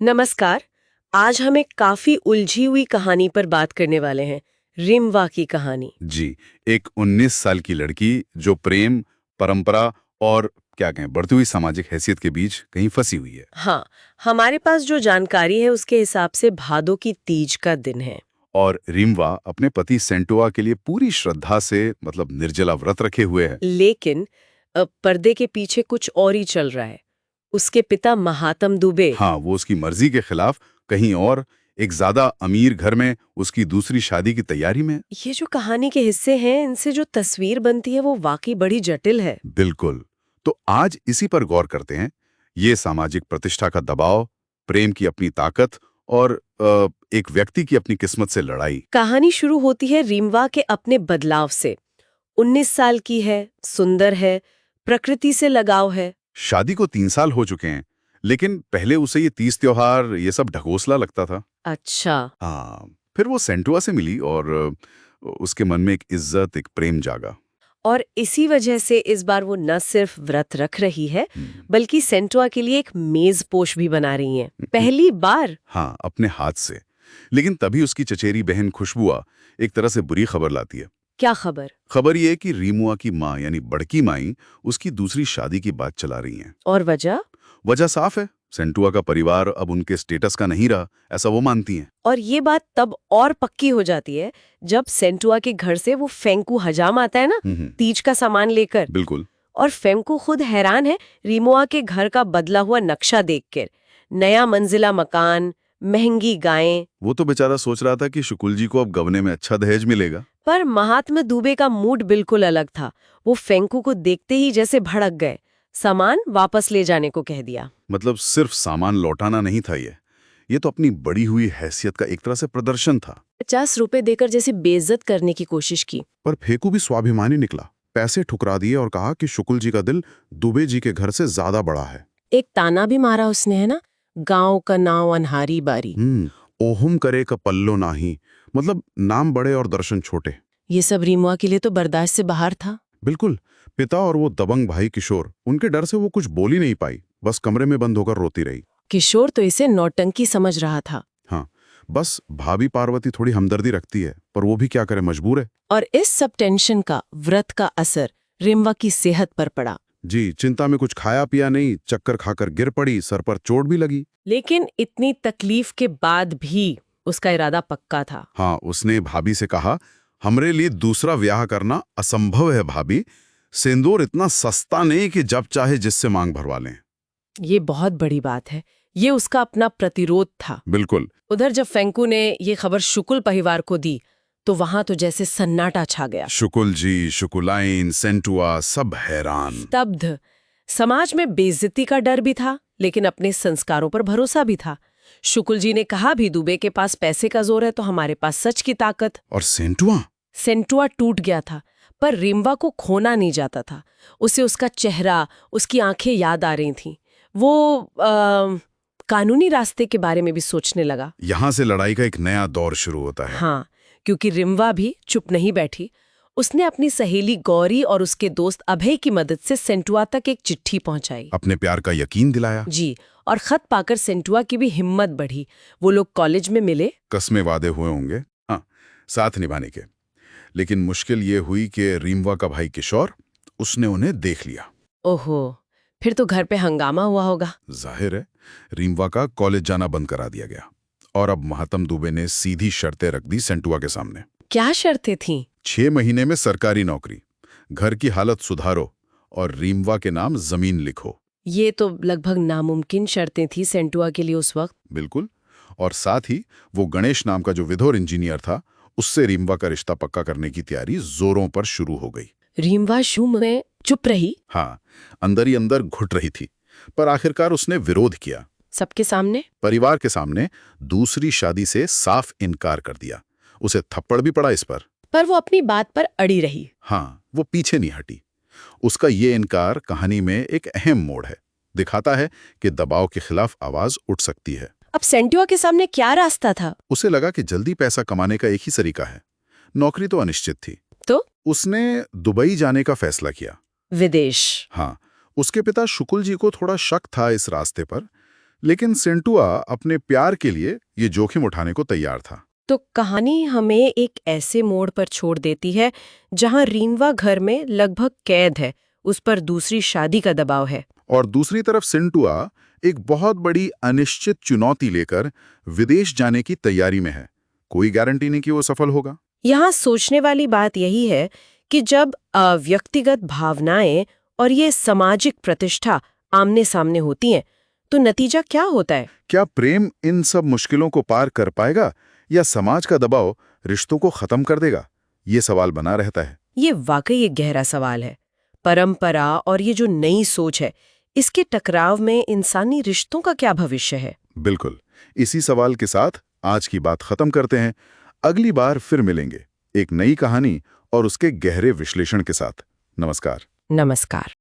नमस्कार। आज हम एक काफी उलझी हुई कहानी पर बात करने वाले हैं, रिमवा की कहानी। जी। एक 19 साल की लड़की जो प्रेम, परंपरा और क्या कहें बढ़ती हुई सामाजिक हैसियत के बीच कहीं फंसी हुई है। हाँ, हमारे पास जो जानकारी है उसके हिसाब से भादों की तीज का दिन है। और रिमवा अपने पति सेंटुआ के लिए पूरी श्रद्धा से निर्जला व्रत रखे हुए है। लेकिन पर्दे के पीछे कुछ और ही चल रहा है। उसके पिता महात्म दुबे। हाँ, वो उसकी मर्जी के खिलाफ कहीं और एक ज्यादा अमीर घर में उसकी दूसरी शादी की तैयारी में। ये जो कहानी के हिस्से हैं, इनसे जो तस्वीर बनती है वो वाकई बड़ी जटिल है। बिल्कुल। तो आज इसी पर गौर करते हैं। ये सामाजिक प्रतिष्ठा का दबाव, प्रेम की अपनी ताकत और एक व्यक्ति की अपनी किस्मत से लड़ाई। कहानी शुरू होती है रिमवा के अपने बदलाव से। 19 साल की है, सुंदर है, प्रकृति से लगाव है। शादी को 3 साल हो चुके हैं, लेकिन पहले उसे ये तीज त्योहार ये सब ढकोसला लगता था। अच्छा। हाँ, फिर वो सेंटुआ से मिली और उसके मन में एक इज्जत, एक प्रेम जागा। और इसी वजह से इस बार वो न सिर्फ व्रत रख रही है, हम्म, बल्कि सेंटुआ के लिए एक मेज पोश भी बना रही हैं। पहली बार। हाँ, अपने हाथ से। लेकिन तभी उसकी चचेरी बहन खुशबुआ एक तरह से बुरी खबर लाती है। क्या खबर? खबर ये है कि रीमुआ की माँ यानी बड़की माई उसकी दूसरी शादी की बात चला रही हैं। और वजह? वजह साफ है, सेंटुआ का परिवार अब उनके स्टेटस का नहीं रहा, ऐसा वो मानती हैं। और ये बात तब और पक्की हो जाती है जब सेंटुआ के घर से वो फेंकू हजाम आता है ना, तीज का सामान लेकर। बिल्कुल। और फेंकू खुद हैरान है रीमुआ के घर का बदला हुआ नक्शा देखकर। नया मंजिला मकान, महंगी गायें। वो तो बेचारा सोच रहा था कि शुकुल जी को अब गवने में अच्छा दहेज मिलेगा। पर महात्मा दुबे का मूड बिल्कुल अलग था। वो फेंकू को देखते ही जैसे भड़क गए। सामान वापस ले जाने को कह दिया। सिर्फ सामान लौटाना नहीं था ये तो अपनी बड़ी हुई हैसियत का एक तरह से प्रदर्शन था। 50 रुपए देकर जैसे बेइज्जत करने की कोशिश की। पर फेकू भी स्वाभिमानी निकला, पैसे ठुकरा दिए और कहा कि शुकुल जी का दिल दुबे जी के घर से ज्यादा बड़ा है। एक ताना भी मारा उसने, है ना, गांव का नाव अनहारी बारी। ओहुम करे का पल्लो नाही, नाम बड़े और दर्शन छोटे। ये सब रीमुआ के लिए तो बर्दाश्त से बाहर था। बिल्कुल। पिता और वो दबंग भाई किशोर, उनके डर से वो कुछ बोल ही नहीं पाई, बस कमरे में बंद होकर रोती रही। किशोर तो इसे नौटंकी समझ रहा था। हाँ, बस भाभी पार्वती थोड़ी हमदर्दी रखती है, पर वो भी क्या करे, मजबूर है। और इस सब टेंशन का, व्रत का असर रिमवा की सेहत पर पड़ा। जी, चिंता में कुछ खाया पिया नहीं, चक्कर खाकर गिर पड़ी, सर पर चोट भी लगी। लेकिन इतनी तकलीफ के बाद भी उसका इरादा पक्का था। हाँ, उसने भाभी से कहा, हमरे लिए दूसरा ब्याह करना असंभव है भाभी। सिंदूर इतना सस्ता नहीं कि जब चाहे जिससे मांग भरवा लें। ये बहुत बड़ी बात है। ये उसका अपना प्रतिरोध था। बिल्कुल। उधर जब फेंकू ने ये खबर शुकुल परिवार को दी तो वहां तो जैसे सन्नाटा छा गया। शुकुल जी, शुकुलाइन, सेंटुआ सब हैरान। स्तब्ध। समाज में बेइज्जती का डर भी था, लेकिन अपने संस्कारों पर भरोसा भी था। शुकुल जी ने कहा भी, दुबे के पास पैसे का जोर है तो हमारे पास सच की ताकत। और सेंटुआ? सेंटुआ टूट गया था, पर रिमवा को खोना नहीं जाता था। उसे उसका चेहरा, उसकी आंखें याद आ रही थीं। वो कानूनी रास्ते के बारे में भी सोचने लगा। यहां से लड़ाई का एक नया दौर शुरू होता है। हाँ, क्योंकि रिमवा भी चुप नहीं बैठी। उसने अपनी सहेली गौरी और उसके दोस्त अभय की मदद से सेंटुआ तक एक चिट्ठी पहुंचाई। अपने प्यार का यकीन दिलाया। जी। और खत पाकर सेंटुआ की भी हिम्मत बढ़ी। वो लोग कॉलेज में मिले। कस्में वादे हुए होंगे, हाँ, साथ निभाने के। लेकिन मुश्किल ये हुई कि रीमवा का भाई किशोर, उसने उन्हें देख लिया। ओहो, फिर तो घर पे हंगामा हुआ होगा। जाहिर है, रीमवा का कॉलेज जाना बंद करा दिया गया। और अब महात्म दुबे ने सीधी शर्तें रख दी सेंटुआ के सामने। क्या शर्तें थीं? 6 महीने में सरकारी नौकरी, घर की हालत सुधारो और रीमवा के नाम जमीन लिखो। ये तो लगभग नामुमकिन शर्तें थी सेंटुआ के लिए उस वक्त। बिल्कुल। और साथ ही वो गणेश नाम का जो विधुर इंजीनियर था, उससे रीमवा का रिश्ता पक्का करने की तैयारी जोरों पर शुरू हो गई। रीमवा शुरू में चुप रही। हाँ, अंदर ही अंदर घुट रही थी, पर आखिरकार उसने विरोध किया। सबके सामने? परिवार के सामने दूसरी शादी से साफ इनकार कर दिया। उसे थप्पड़ भी पड़ा इस पर वो अपनी बात पर अड़ी रही। हाँ, वो पीछे नहीं हटी। उसका ये इनकार कहानी में एक अहम मोड़ है, दिखाता है कि दबाव के खिलाफ आवाज उठ सकती है। अब सेंटुआ के सामने क्या रास्ता था? उसे लगा कि जल्दी पैसा कमाने का एक ही तरीका है। नौकरी तो अनिश्चित थी, तो उसने दुबई जाने का फैसला किया। विदेश। हाँ, उसके पिता शुकुल जी को थोड़ा शक था इस रास्ते पर। लेकिन सेंटुआ अपने प्यार के लिए ये जोखिम उठाने को तैयार था। तो कहानी हमें एक ऐसे मोड़ पर छोड़ देती है जहां रीनवा घर में लगभग कैद है, उस पर दूसरी शादी का दबाव है। और दूसरी तरफ सेंटुआ एक बहुत बड़ी अनिश्चित चुनौती लेकर विदेश जाने की तैयारी में है। कोई गारंटी नहीं कि वो सफल होगा। यहाँ सोचने वाली बात यही है कि जब व्यक्तिगत भावनाएं और ये सामाजिक प्रतिष्ठा आमने सामने होती हैं, तो नतीजा क्या होता है? क्या प्रेम इन सब मुश्किलों को पार कर पाएगा या समाज का दबाव रिश्तों को खत्म कर देगा? ये सवाल बना रहता है। ये वाकई एक गहरा सवाल है। परंपरा और ये जो नई सोच है, इसके टकराव में इंसानी रिश्तों का क्या भविष्य है? बिल्कुल। इसी सवाल के साथ आज की बात खत्म करते हैं। अगली बार फिर मिलेंगे एक नई कहानी और उसके गहरे विश्लेषण के साथ। नमस्कार। नमस्कार।